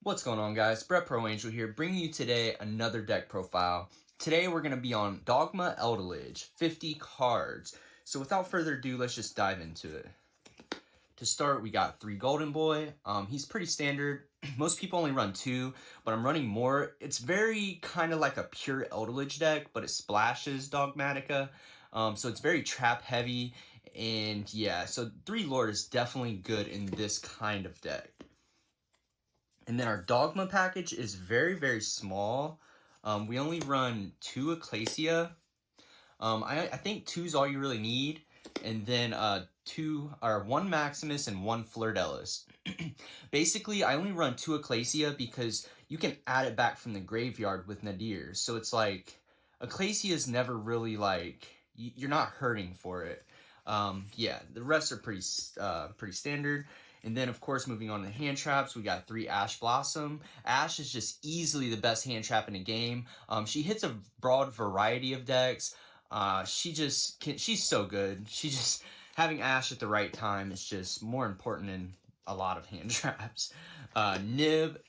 What's going on, guys? Brett Pro Angel here, bringing you today another deck profile. Today we're going to be on Dogma Eldlich, 50 cards. So without further ado, let's just dive into it. To start, we got 3 Golden Boy. He's pretty standard. Most people only run 2, but I'm running more. It's very kind of like a pure Eldlich deck, but it splashes Dogmatika. So it's very trap heavy. And yeah, so 3 Lord is definitely good in this kind of deck. And then our Dogma package is very, very small. We only run 2 Ecclesia. I think 2 is all you really need. And then 1 Maximus and 1 Fleur-de-Lis. Basically, I only run 2 Ecclesia because you can add it back from the graveyard with Nadir. So it's like, Ecclesia is never really like, you're not hurting for it. Yeah, the rest are pretty standard. And then, of course, moving on to hand traps, we got 3 Ash Blossom. Ash is just easily the best hand trap in the game. She hits a broad variety of decks. She's so good. Having Ash at the right time is just more important than a lot of hand traps. Nib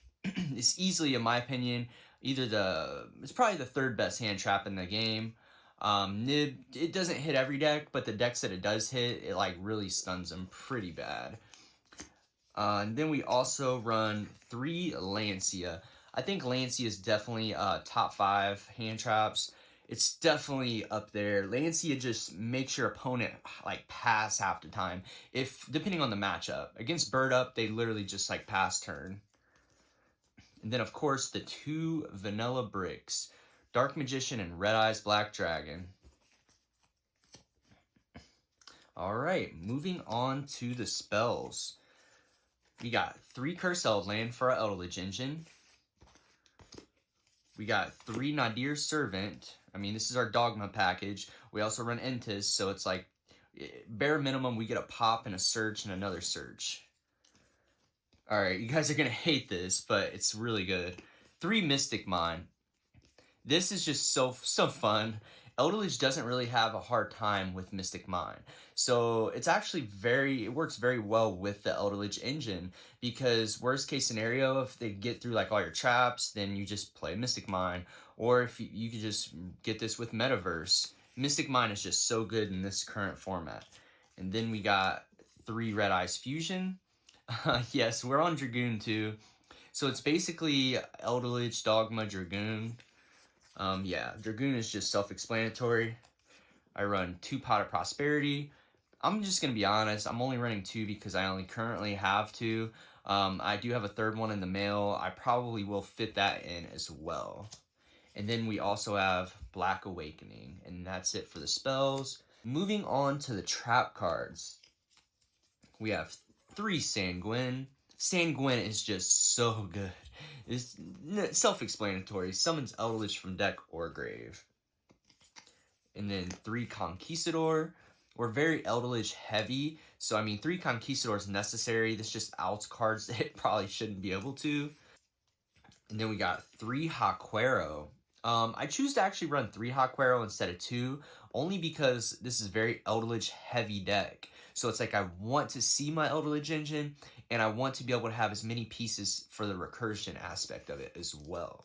is easily, in my opinion, it's probably the 3rd best hand trap in the game. Nib, it doesn't hit every deck, but the decks that it does hit, it like really stuns them pretty bad. And then we also run 3 Lancia. I think Lancia is definitely top 5 hand traps. It's definitely up there. Lancia just makes your opponent like pass half the time, depending on the matchup. Against Bird Up, they literally just like pass turn. And then of course the 2 Vanilla Bricks, Dark Magician and Red Eyes Black Dragon. Alright, moving on to the spells. We got 3 Curse Eldland for our Eldlich Engine. We got 3 Nadir Servant. I mean, this is our Dogma package. We also run Entis, so it's like, bare minimum, we get a pop and a search and another search. Alright, you guys are going to hate this, but it's really good. 3 Mystic Mine. This is just so fun. Eldlich doesn't really have a hard time with Mystic Mine. So it's actually it works very well with the Eldlich engine, because worst case scenario, if they get through like all your traps, then you just play Mystic Mine. Or if you could just get this with Metaverse. Mystic Mine is just so good in this current format. And then we got 3 Red Eyes Fusion. Yes, we're on Dragoon too. So it's basically Eldlich, Dogma, Dragoon. Yeah, Dragoon is just self-explanatory. I run 2 Pot of Prosperity. I'm just going to be honest, I'm only running 2 because I only currently have 2. I do have a 3rd one in the mail. I probably will fit that in as well. And then we also have Black Awakening, and that's it for the spells. Moving on to the trap cards. We have 3 Sanguine. Sanguine is just so good. It's self-explanatory. Summons Eldlich from deck or grave. And then 3 Conquistador. We're very Eldlich heavy, so I mean 3 Conquistador is necessary. This just outs cards that it probably shouldn't be able to. And then we got 3 Haquero. I choose to actually run 3 Haquero instead of 2, only because this is very Eldlich heavy deck. So it's like I want to see my Eldlich engine, and I want to be able to have as many pieces for the recursion aspect of it as well.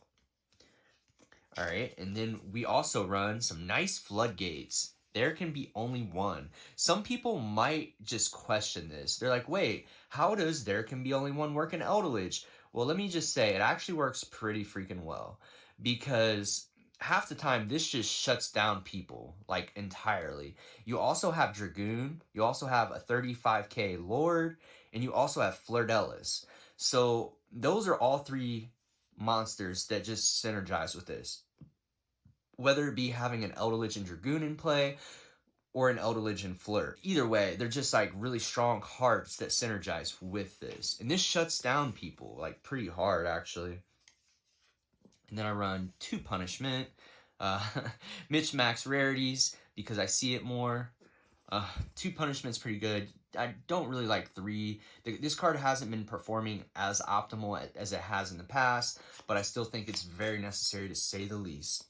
Alright, and then we also run some nice floodgates. There can be only 1. Some people might just question this. They're like, wait, how does there can be only 1 work in Eldlich? Well, let me just say, it actually works pretty freaking well. Because half the time, this just shuts down people, like, entirely. You also have Dragoon, you also have a 35k Lord, and you also have Fleur-de-Lis. So, those are all 3 monsters that just synergize with this. Whether it be having an Eldlich and Dragoon in play, or an Eldlich and Fleur. Either way, they're just like really strong hearts that synergize with this. And this shuts down people, like pretty hard actually. And then I run 2 Punishment, Mitch Max Rarities, because I see it more. 2 Punishment's pretty good. I don't really like 3. This card hasn't been performing as optimal as it has in the past, but I still think it's very necessary to say the least.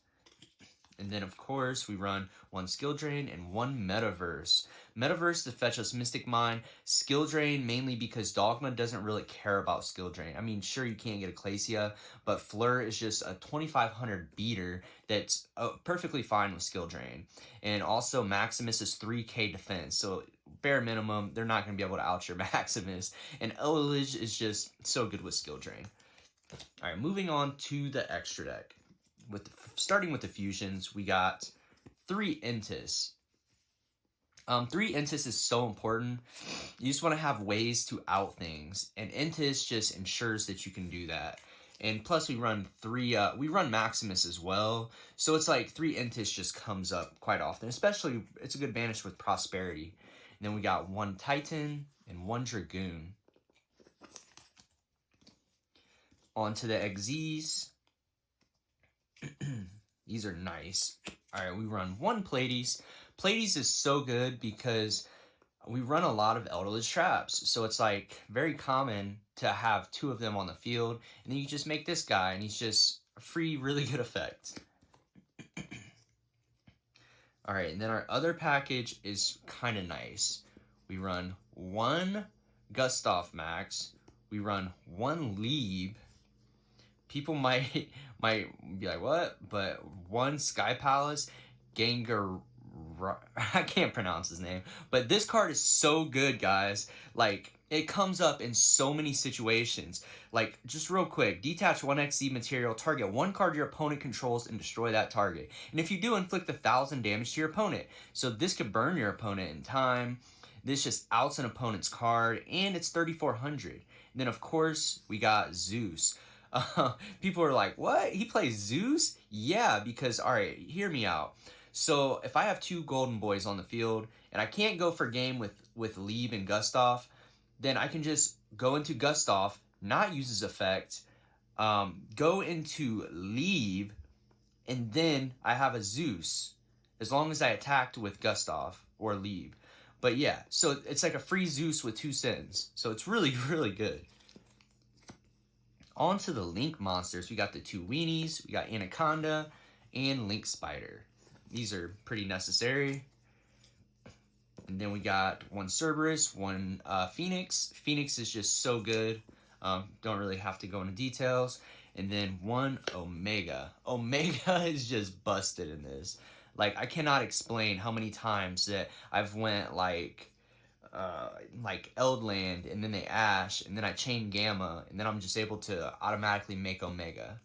And then, of course, we run 1 Skill Drain and 1 Metaverse. Metaverse to fetch us Mystic Mine. Skill Drain mainly because Dogma doesn't really care about Skill Drain. I mean, sure, you can't get a Glacia, but Fleur is just a 2500 beater that's perfectly fine with Skill Drain. And also, Maximus is 3k defense, so bare minimum, they're not going to be able to out your Maximus. And Eldlich is just so good with Skill Drain. All right, moving on to the extra deck. Starting with the fusions, we got 3 Intis. 3 Intis is so important. You just want to have ways to out things, and Intis just ensures that you can do that. And plus, we run 3. We run Maximus as well, so it's like 3 Intis just comes up quite often. Especially, it's a good advantage with Prosperity. And then we got 1 Titan and 1 Dragoon. On to the XZs. These are nice. All right, we run 1 Platies. Platies is so good because we run a lot of Eldlich traps. So it's like very common to have 2 of them on the field. And then you just make this guy and he's just a free, really good effect. All right, and then our other package is kind of nice. We run 1 Gustav Max. We run 1 Lieb. People might be like, what? But 1 Sky Palace, Gengar, I can't pronounce his name. But this card is so good, guys. Like, it comes up in so many situations. Like, just real quick, detach 1 XZ material, target 1 card your opponent controls, and destroy that target. And if you do, inflict 1000 damage to your opponent. So this could burn your opponent in time. This just outs an opponent's card, and it's 3400. And then, of course, we got Zeus. People are like, what? He plays Zeus? Yeah, because, all right, hear me out. So if I have 2 Golden Boys on the field and I can't go for game with Lieb and Gustav, then I can just go into Gustav, not use his effect, go into Lieb, and then I have a Zeus, as long as I attacked with Gustav or Lieb. But yeah, so it's like a free Zeus with 2 sins. So it's really, really good. On to the Link monsters. We got the 2 Weenies, we got Anaconda, and Link Spider. These are pretty necessary. And then we got 1 Cerberus, 1 Phoenix. Phoenix is just so good. Don't really have to go into details. And then 1 Omega. Omega is just busted in this. Like, I cannot explain how many times that I've went like Eldland, and then they Ash, and then I chain Gamma, and then I'm just able to automatically make Omega.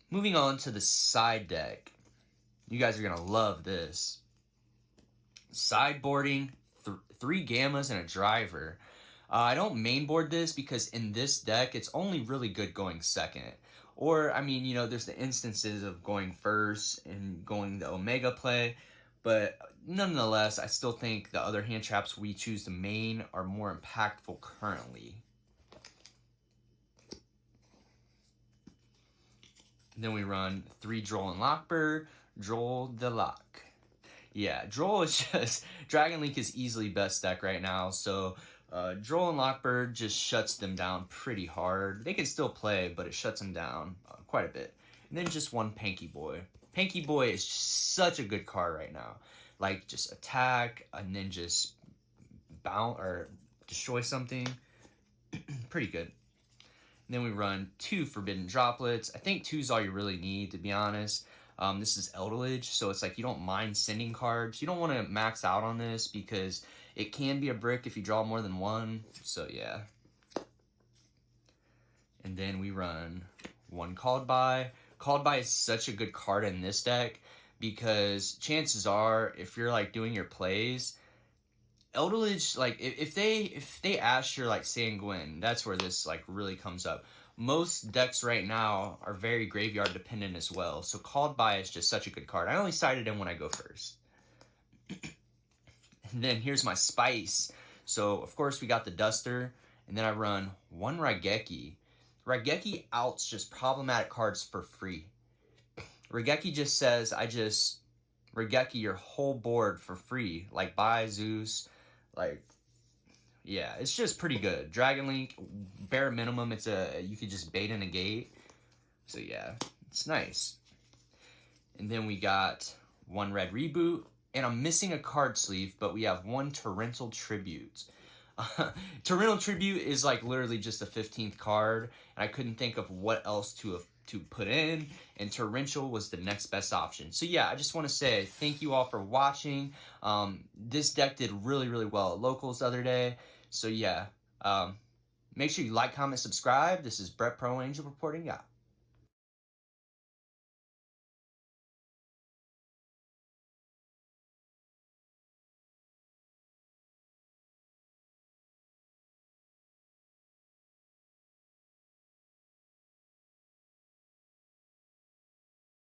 Moving on to the side deck. You guys are going to love this. Sideboarding, 3 Gammas and a Driver. I don't mainboard this because in this deck, it's only really good going second. Or, I mean, you know, there's the instances of going first and going the Omega play. But nonetheless, I still think the other hand traps we choose to main are more impactful currently. Then we run 3 Droll and Lockbird, Droll the Lock. Yeah, Droll is just... Dragon Link is easily best deck right now, so Droll and Lockbird just shuts them down pretty hard. They can still play, but it shuts them down quite a bit. And then just 1 Panky Boy. Panky Boy is just such a good card right now. Like, just attack, and then just bounce or destroy something. Pretty good. And then we run 2 Forbidden Droplets. I think 2 is all you really need, to be honest. This is Eldlich, so it's like you don't mind sending cards. You don't want to max out on this because it can be a brick if you draw more than 1. So, yeah. And then we run 1 Called By. Called By is such a good card in this deck because chances are, if you're like doing your plays, Eldlich, like if they ask your like Sanguine, that's where this like really comes up. Most decks right now are very graveyard dependent as well, so Called By is just such a good card. I only sided in when I go first. And then here's my spice. So of course we got the Duster, and then I run 1 Raigeki. Raigeki outs just problematic cards for free. Raigeki just says, I just Raigeki your whole board for free. Like, buy Zeus. Like, yeah, it's just pretty good. Dragon Link, bare minimum, you could just bait and negate. So, yeah, it's nice. And then we got one red reboot. And I'm missing a card sleeve, but we have one Torrential Tribute. Torrential Tribute is like literally just the 15th card, and I couldn't think of what else to put in, and Torrential was the next best option. So yeah, I just want to say thank you all for watching. This deck did really, really well at locals the other day. So yeah, make sure you like, comment, subscribe. This is Brett Pro Angel reporting out.